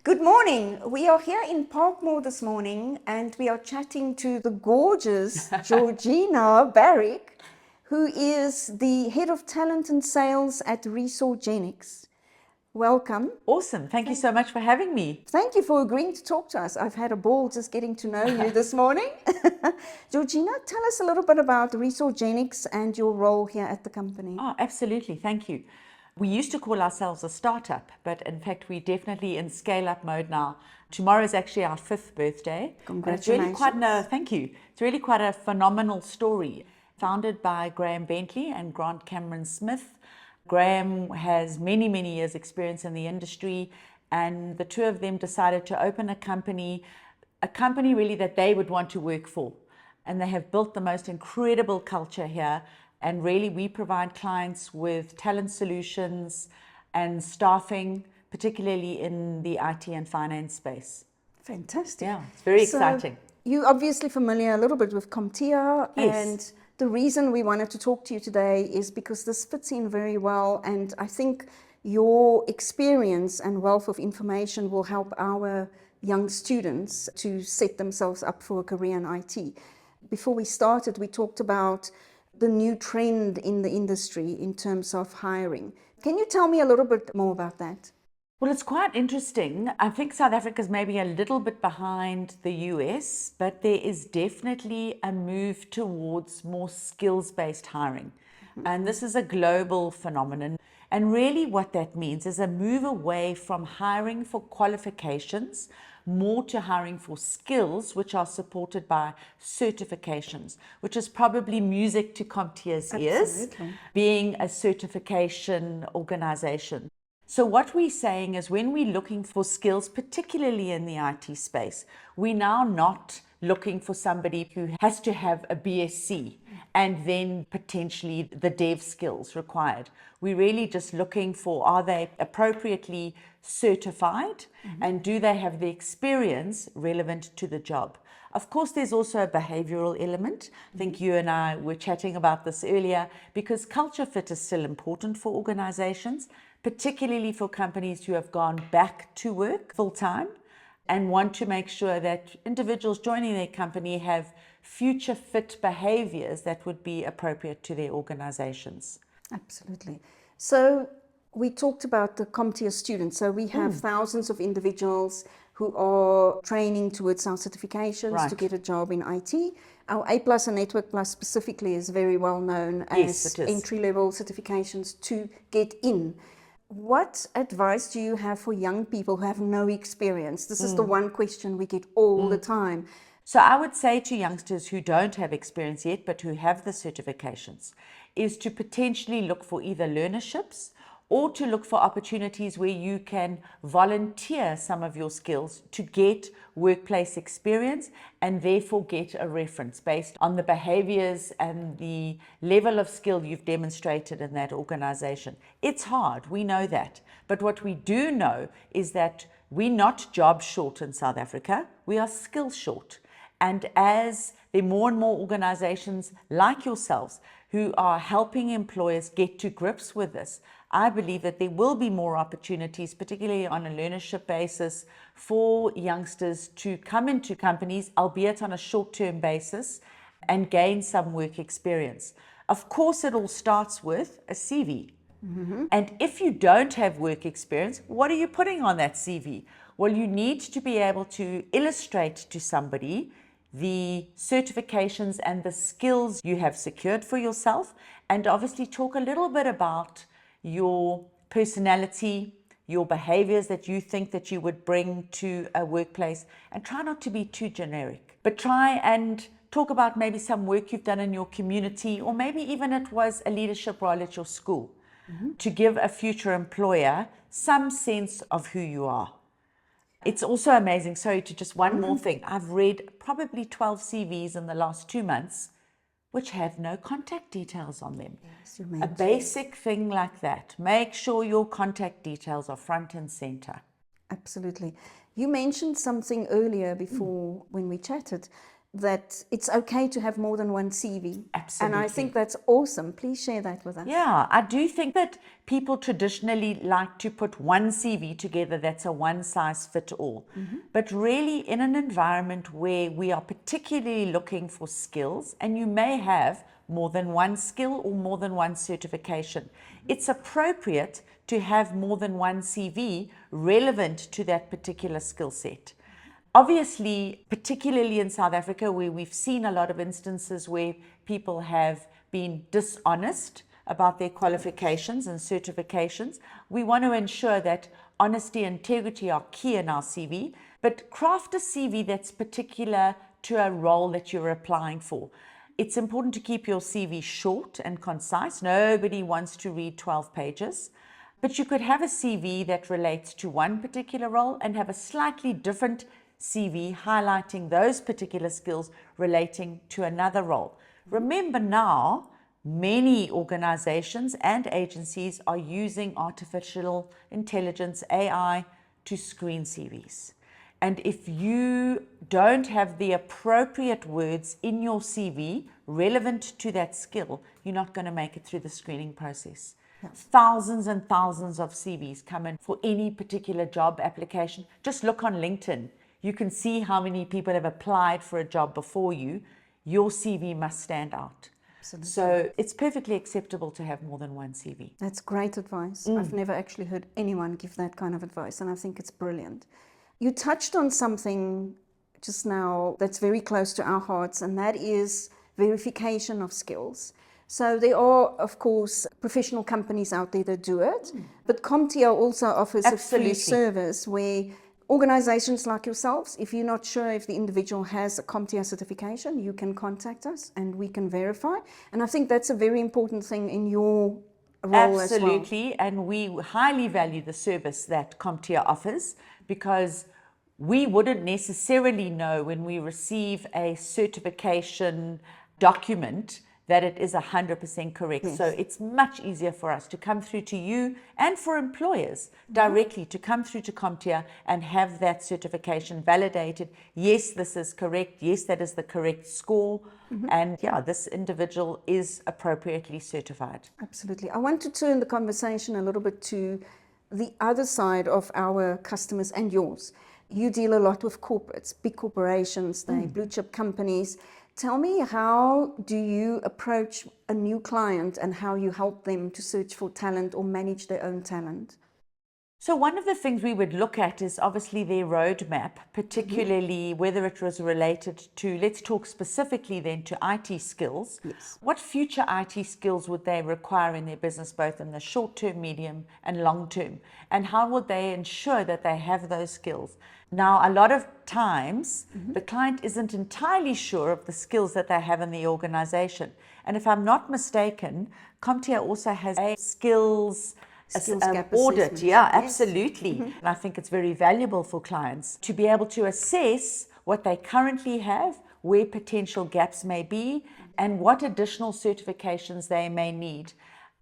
Good morning. We are here in Parkmore this morning and we are chatting to the gorgeous Georgina Barrick, who is the Head of Talent and Sales at Resourgenix. Welcome. Awesome. Thank you so much for having me. Thank you for agreeing to talk to us. I've had a ball just getting to know you this morning. Georgina, tell us a little bit about Resourgenix and your role here at the company. Oh, absolutely. Thank you. We used to call ourselves a startup, but in fact, we're definitely in scale-up mode now. Tomorrow is actually our 5th birthday. Congratulations. Thank you. It's really quite a phenomenal story. Founded by Graham Bentley and Grant Cameron Smith. Graham has many, many years experience in the industry, and the two of them decided to open a company really that they would want to work for. And they have built the most incredible culture here. And really, we provide clients with talent solutions and staffing, particularly in the IT and finance space. Fantastic. Yeah, it's very exciting. You're obviously familiar a little bit with CompTIA. Yes. And the reason we wanted to talk to you today is because this fits in very well. And I think your experience and wealth of information will help our young students to set themselves up for a career in IT. Before we started, we talked about the new trend in the industry in terms of hiring. Can you tell me a little bit more about that? Well, it's quite interesting. I think South Africa is maybe a little bit behind the US, but there is definitely a move towards more skills-based hiring. And this is a global phenomenon. And really what that means is a move away from hiring for qualifications, more to hiring for skills, which are supported by certifications, which is probably music to CompTIA's ears, being a certification organization. So what we're saying is when we're looking for skills, particularly in the IT space, we're now not looking for somebody who has to have a BSc and then potentially the dev skills required. We're really just looking for, are they appropriately certified and do they have the experience relevant to the job? Of course, there's also a behavioral element. I think you and I were chatting about this earlier, because culture fit is still important for organizations, particularly for companies who have gone back to work full time and want to make sure that individuals joining their company have future fit behaviors that would be appropriate to their organizations. Absolutely. So we talked about the CompTIA students. So we have thousands of individuals who are training towards our certifications to get a job in IT. Our A+ and Network Plus specifically is very well known as entry-level certifications to get in. What advice do you have for young people who have no experience? This is the one question we get all the time. So I would say to youngsters who don't have experience yet, but who have the certifications, is to potentially look for either learnerships or to look for opportunities where you can volunteer some of your skills to get workplace experience and therefore get a reference based on the behaviors and the level of skill you've demonstrated in that organization. It's hard, we know that. But what we do know is that we're not job short in South Africa, we are skill short. And as there are more and more organizations like yourselves who are helping employers get to grips with this, I believe that there will be more opportunities, particularly on a learnership basis, for youngsters to come into companies, albeit on a short-term basis, and gain some work experience. Of course, it all starts with a CV. And if you don't have work experience, what are you putting on that CV? Well, you need to be able to illustrate to somebody the certifications and the skills you have secured for yourself, and obviously talk a little bit about your personality, your behaviors that you think that you would bring to a workplace, and try not to be too generic, but try and talk about maybe some work you've done in your community, or maybe even it was a leadership role at your school, to give a future employer some sense of who you are. It's also amazing, sorry, to just one more thing. I've read probably 12 CVs in the last 2 months which have no contact details on them. Yes, you a mentioned. basic thing like that. Make sure your contact details are front and center. Absolutely. You mentioned something earlier before when we chatted, that it's okay to have more than one CV. Absolutely. And I think that's awesome. Please share that with us. Yeah, I do think that people traditionally like to put one CV together that's a one-size-fits-all. But really, in an environment where we are particularly looking for skills, and you may have more than one skill or more than one certification, it's appropriate to have more than one CV relevant to that particular skill set. Obviously, particularly in South Africa, where we've seen a lot of instances where people have been dishonest about their qualifications and certifications, we want to ensure that honesty and integrity are key in our CV, but craft a CV that's particular to a role that you're applying for. It's important to keep your CV short and concise. Nobody wants to read 12 pages. But you could have a CV that relates to one particular role and have a slightly different CV highlighting those particular skills relating to another role. Remember now, many organizations and agencies are using artificial intelligence, AI, to screen CVs. And if you don't have the appropriate words in your CV relevant to that skill, you're not going to make it through the screening process. Thousands and thousands of CVs come in for any particular job application. Just look on LinkedIn. You can see how many people have applied for a job before you. Your CV must stand out. Absolutely. So it's perfectly acceptable to have more than one CV. That's great advice. I've never actually heard anyone give that kind of advice, and I think it's brilliant. You touched on something just now that's very close to our hearts, and that is verification of skills. So there are, of course, professional companies out there that do it, but CompTIA also offers Absolutely. a free service where organizations like yourselves, if you're not sure if the individual has a CompTIA certification, you can contact us and we can verify. And I think that's a very important thing in your role as well. Absolutely, and we highly value the service that CompTIA offers, because we wouldn't necessarily know when we receive a certification document that it is 100% correct. Yes. So it's much easier for us to come through to you and for employers directly to come through to CompTIA and have that certification validated. Yes, this is correct. Yes, that is the correct score. And yeah, this individual is appropriately certified. Absolutely. I want to turn the conversation a little bit to the other side of our customers and yours. You deal a lot with corporates, big corporations, they blue chip companies. Tell me, how do you approach a new client and how you help them to search for talent or manage their own talent? So one of the things we would look at is obviously their roadmap, particularly whether it was related to, let's talk specifically then to IT skills. Yes. What future IT skills would they require in their business, both in the short term, medium and long term? And how would they ensure that they have those skills? Now, a lot of times, the client isn't entirely sure of the skills that they have in the organization. And if I'm not mistaken, CompTIA also has a skills gap audit. assessment. Yeah, Yes. absolutely. And I think it's very valuable for clients to be able to assess what they currently have, where potential gaps may be, and what additional certifications they may need.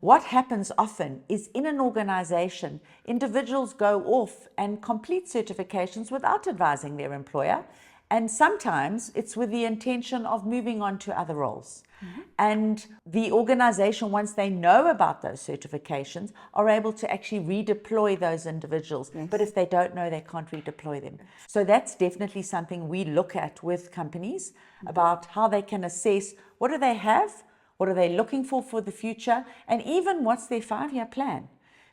What happens often is in an organization, individuals go off and complete certifications without advising their employer. And sometimes it's with the intention of moving on to other roles. And the organization, once they know about those certifications, are able to actually redeploy those individuals. Yes. But if they don't know, they can't redeploy them. So that's definitely something we look at with companies about how they can assess what do they have, what are they looking for the future, and even what's their 5-year plan.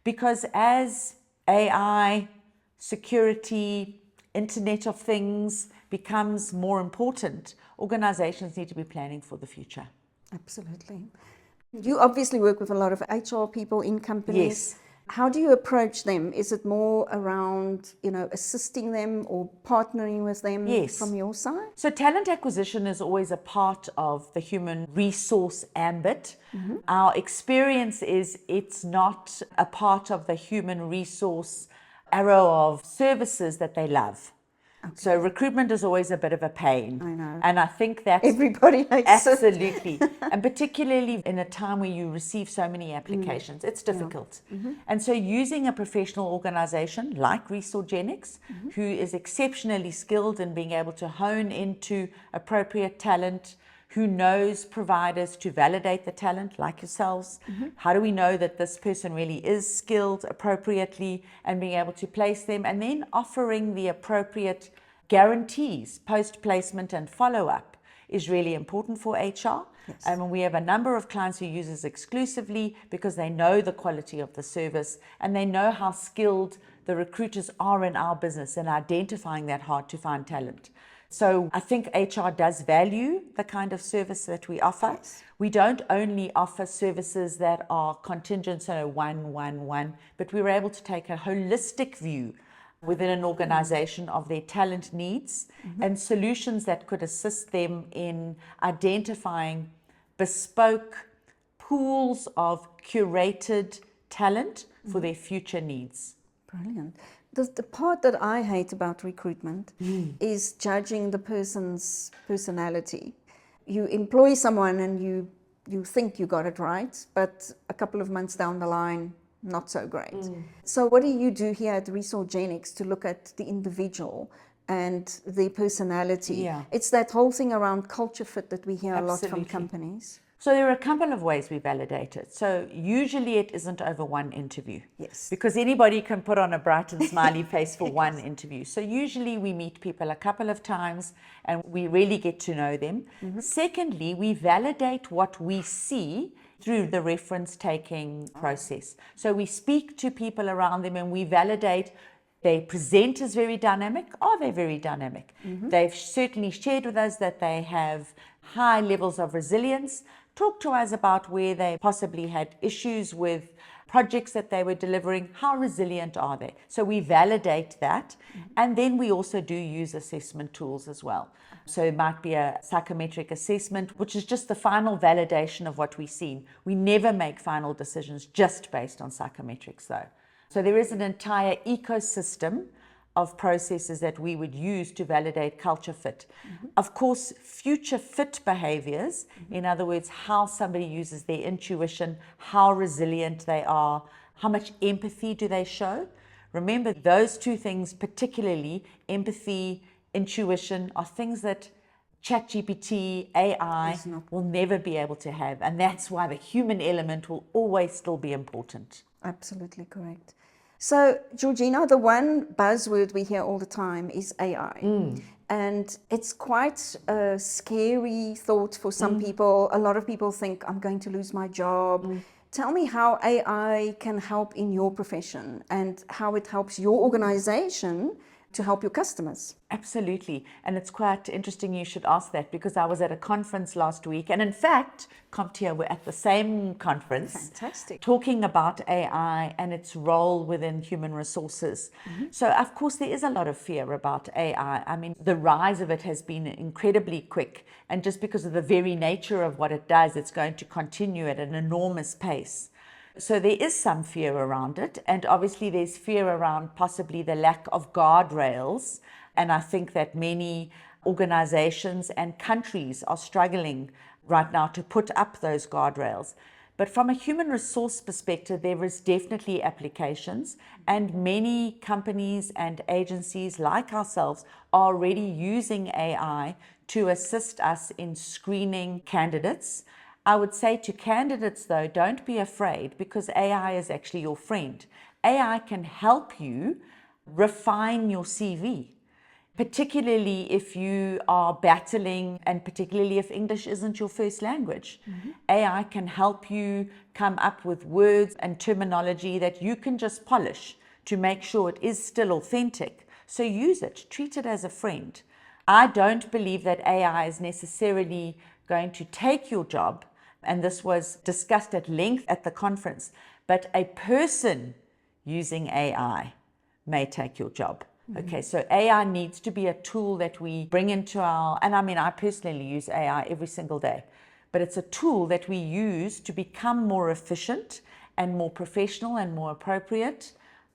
Because as AI, security, Internet of Things becomes more important, organizations need to be planning for the future. Absolutely. You obviously work with a lot of HR people in companies. Yes. How do you approach them? Is it more around, assisting them or partnering with them Yes. from your side? So talent acquisition is always a part of the human resource ambit. Our experience is it's not a part of the human resource arrow of services that they love. So recruitment is always a bit of a pain. I know. And I think that's everybody hates absolutely. And particularly in a time where you receive so many applications, it's difficult. And so using a professional organization like Resourgenix, who is exceptionally skilled in being able to hone into appropriate talent, who knows providers to validate the talent like yourselves. How do we know that this person really is skilled appropriately, and being able to place them, and then offering the appropriate guarantees post-placement and follow-up is really important for HR. Yes. And we have a number of clients who use us exclusively because they know the quality of the service and they know how skilled the recruiters are in our business in identifying that hard to find talent. So I think HR does value the kind of service that we offer. Yes. We don't only offer services that are contingent, so 1-1-1, but we were able to take a holistic view within an organization of their talent needs and solutions that could assist them in identifying bespoke pools of curated talent for their future needs. Brilliant. The part that I hate about recruitment is judging the person's personality. You employ someone and you think you got it right, but a couple of months down the line, not so great. So what do you do here at Resourgenix to look at the individual and the personality? Yeah. It's that whole thing around culture fit that we hear a lot from Absolutely. companies. So there are a couple of ways we validate it. So usually it isn't over one interview. Yes. Because anybody can put on a bright and smiley face for one interview. So usually we meet people a couple of times and we really get to know them. Secondly, we validate what we see through the reference taking process. So we speak to people around them and we validate. They present as very dynamic. Are they very dynamic? They've certainly shared with us that they have high levels of resilience. Talk to us about where they possibly had issues with projects that they were delivering. How resilient are they? So we validate that. And then we also do use assessment tools as well. So it might be a psychometric assessment, which is just the final validation of what we've seen. We never make final decisions just based on psychometrics though. So there is an entire ecosystem of processes that we would use to validate culture fit. Of course, future fit behaviors, in other words, how somebody uses their intuition, how resilient they are, how much empathy do they show. Remember, those two things, particularly empathy, intuition, are things that ChatGPT, AI will never be able to have. And that's why the human element will always still be important. Absolutely correct. So, Georgina, the one buzzword we hear all the time is AI. And it's quite a scary thought for some people. A lot of people think, I'm going to lose my job. Tell me how AI can help in your profession and how it helps your organization to help your customers. Absolutely. And it's quite interesting you should ask that, because I was at a conference last week, and in fact, CompTIA were at the same conference. Fantastic. Talking about AI and its role within human resources. So of course there is a lot of fear about AI. I mean, the rise of it has been incredibly quick, and just because of the very nature of what it does, it's going to continue at an enormous pace. So there is some fear around it, and obviously there's fear around possibly the lack of guardrails, and I think that many organizations and countries are struggling right now to put up those guardrails. But from a human resource perspective, there is definitely applications, and many companies and agencies like ourselves are already using AI to assist us in screening candidates. I would say to candidates, though, don't be afraid, because AI is actually your friend. AI can help you refine your CV, particularly if you are battling, and particularly if English isn't your first language. AI can help you come up with words and terminology that you can just polish to make sure it is still authentic. So use it, treat it as a friend. I don't believe that AI is necessarily going to take your job, and this was discussed at length at the conference, but a person using AI may take your job. Okay, so AI needs to be a tool that we bring into our, and I mean, I personally use AI every single day, but it's a tool that we use to become more efficient and more professional and more appropriate.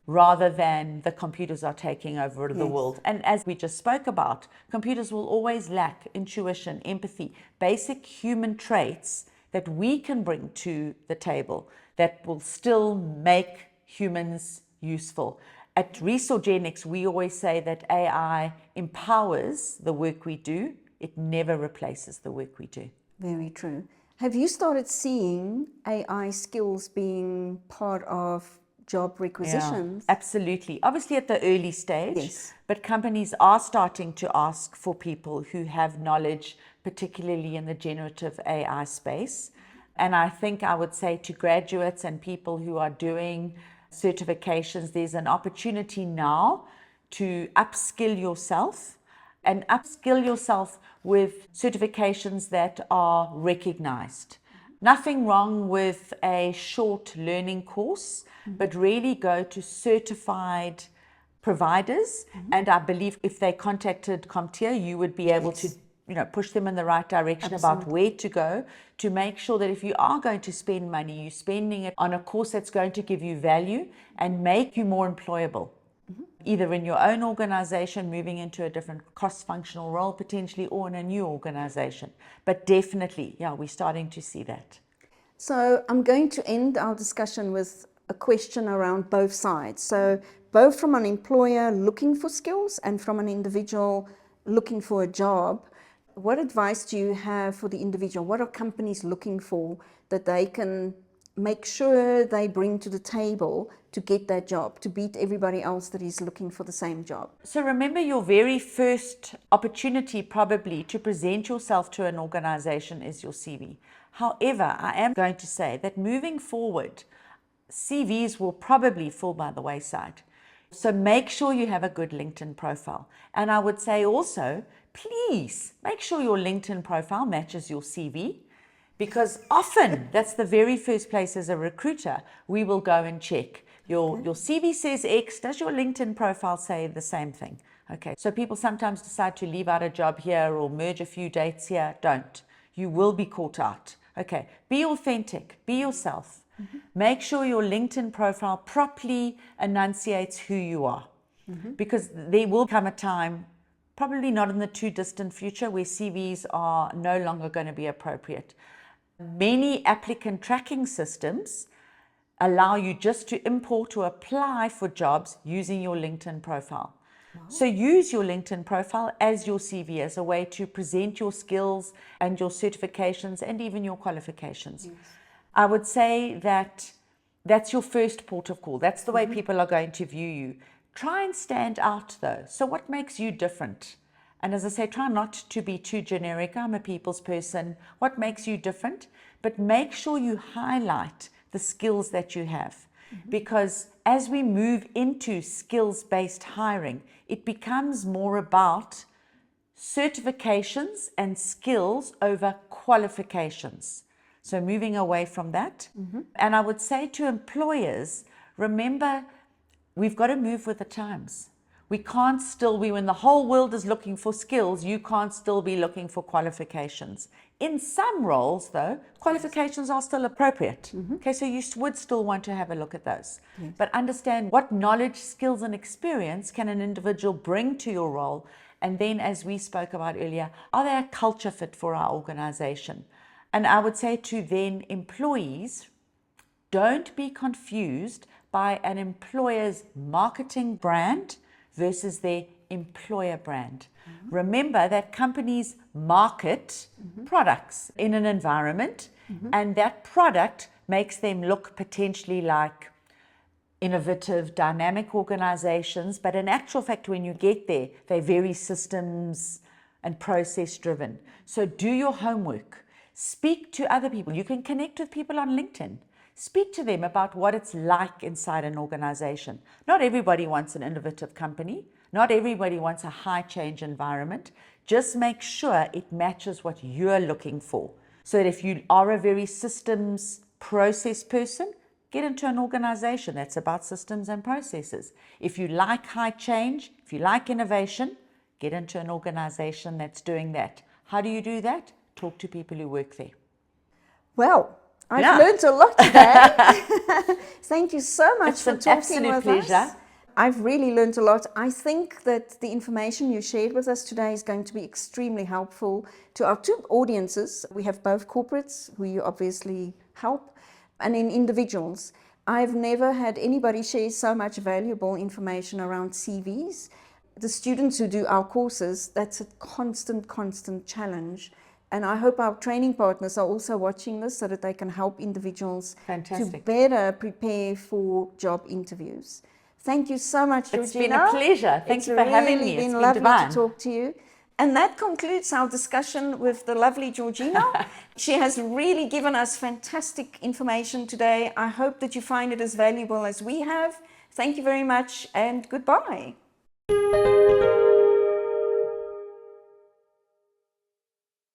rather than the computers are taking over the world. And as we just spoke about, computers will always lack intuition, empathy, basic human traits that we can bring to the table that will still make humans useful. At Resourgenix, we always say that AI empowers the work we do. It never replaces the work we do. Very true. Have you started seeing AI skills being part of job requisitions? Yeah, absolutely. Obviously at the early stage, Yes. but companies are starting to ask for people who have knowledge, particularly in the generative AI space. And I think I would say to graduates and people who are doing certifications, there's an opportunity now to upskill yourself and upskill yourself with certifications that are recognized. Nothing wrong with a short learning course, but really go to certified providers. And I believe if they contacted CompTIA, you would be able to push them in the right direction about where to go, to make sure that if you are going to spend money, you're spending it on a course that's going to give you value and make you more employable. Either in your own organization, moving into a different cross-functional role potentially, or in a new organization. But definitely, yeah, we're starting to see that. So I'm going to end our discussion with a question around both sides. So both from an employer looking for skills and from an individual looking for a job. What advice do you have for the individual? What are companies looking for that they can make sure they bring to the table to get that job, to beat everybody else that is looking for the same job? So remember, your very first opportunity probably to present yourself to an organization is your CV. However, I am going to say that moving forward, CVs will probably fall by the wayside. So make sure you have a good LinkedIn profile. And I would say also, please make sure your LinkedIn profile matches your CV, because often that's the very first place as a recruiter we will go and check. Your CV says X, does your LinkedIn profile say the same thing? Okay, so people sometimes decide to leave out a job here or merge a few dates here. Don't. You will be caught out. Okay, be authentic, be yourself. Make sure your LinkedIn profile properly enunciates who you are, because there will come a time, probably not in the too distant future, where CVs are no longer going to be appropriate. Many applicant tracking systems allow you just to import or apply for jobs using your LinkedIn profile. So use your LinkedIn profile as your CV, as a way to present your skills and your certifications and even your qualifications. Yes. I would say that that's your first port of call. That's the way people are going to view you. Try and stand out though. So what makes you different? And as I say, try not to be too generic. I'm a people's person. What makes you different? But make sure you highlight the skills that you have. Because as we move into skills-based hiring, it becomes more about certifications and skills over qualifications. So moving away from that. And I would say to employers, remember, we've got to move with the times. We can't still be, when the whole world is looking for skills, you can't still be looking for qualifications. In some roles, though, qualifications are still appropriate. Okay, so you would still want to have a look at those. Yes. But understand what knowledge, skills, and experience can an individual bring to your role. And then, as we spoke about earlier, are they a culture fit for our organization? And I would say to then employees, don't be confused by an employer's marketing brand versus their employer brand. Remember that companies market products in an environment, and that product makes them look potentially like innovative, dynamic organizations, but in actual fact, when you get there, they're very systems and process driven. So do your homework. Speak to other people. You can connect with people on LinkedIn. Speak to them about what it's like inside an organization. Not everybody wants an innovative company. Not everybody wants a high change environment. Just make sure it matches what you're looking for. So that if you are a very systems process person, get into an organization that's about systems and processes. If you like high change, if you like innovation, get into an organization that's doing that. How do you do that? Talk to people who work there. Well, I've learned a lot today. Thank you so much for talking with us. I've really learned a lot. I think that the information you shared with us today is going to be extremely helpful to our two audiences. We have both corporates, who you obviously help, and then individuals. I've never had anybody share so much valuable information around CVs. The students who do our courses, that's a constant challenge. And I hope our training partners are also watching this so that they can help individuals to better prepare for job interviews. Thank you so much, Georgina. It's been a pleasure. Thank you for having me. It's been lovely to talk to you. And that concludes our discussion with the lovely Georgina. She has really given us fantastic information today. I hope that you find it as valuable as we have. Thank you very much and goodbye.